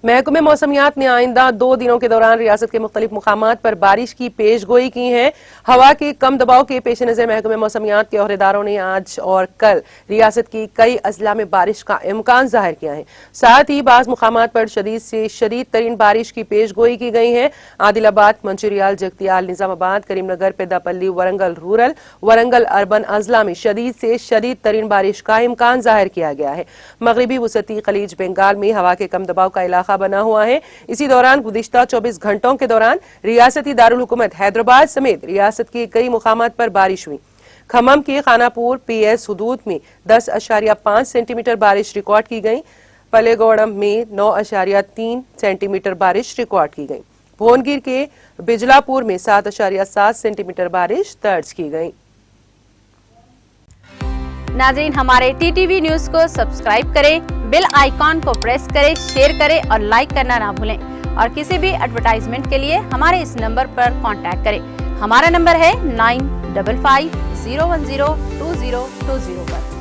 महकमे मौसमियात ने आइंदा 2 दिनों के दौरान रियासत के मुख्तलिफ मुकामात पर बारिश की पेश गोई की है। हवा के कम दबाव के पेश नजर महकमे मौसमियात के अहदेदारों ने आज और कल रियासत की कई अजला में बारिश का इम्कान जाहिर किया है। साथ ही बाज़ मुकामात पर शदीद से शदीद तरीन बारिश की पेश गोई की गई है। आदिलाबाद, मंचिरियाल, जगतियाल, निजामाबाद, करीमनगर, पेदापल्ली, वरंगल रूरल, वरंगल अर्बन अजला में शदीद से शदीद तरीन बारिश का इम्कान जाहिर किया गया है। मगरिबी वसती खलीज बंगाल में हवा के कम दबाव का इलाका बना हुआ है। इसी दौरान गुज़िश्ता 24 घंटों के दौरान रियासती दारुल हुकूमत हैदराबाद समेत रियासत के कई मुकामात पर बारिश हुई। खम्मम के खानापुर पीएस हुदूद में 10.5 सेंटीमीटर बारिश रिकॉर्ड की गई। पलेगौड़म में 9.3 सेंटीमीटर बारिश रिकॉर्ड की गई। भुवनगिर के बिजलापुर में 7.7 सेंटीमीटर बारिश दर्ज की गई। नाज़रीन, हमारे टीटीवी न्यूज़ को सब्सक्राइब करें, बेल आइकॉन को प्रेस करें, शेयर करें और लाइक करना ना भूलें। और किसी भी एडवर्टाइजमेंट के लिए हमारे इस नंबर पर कांटेक्ट करें। हमारा नंबर है 9550102020 पर।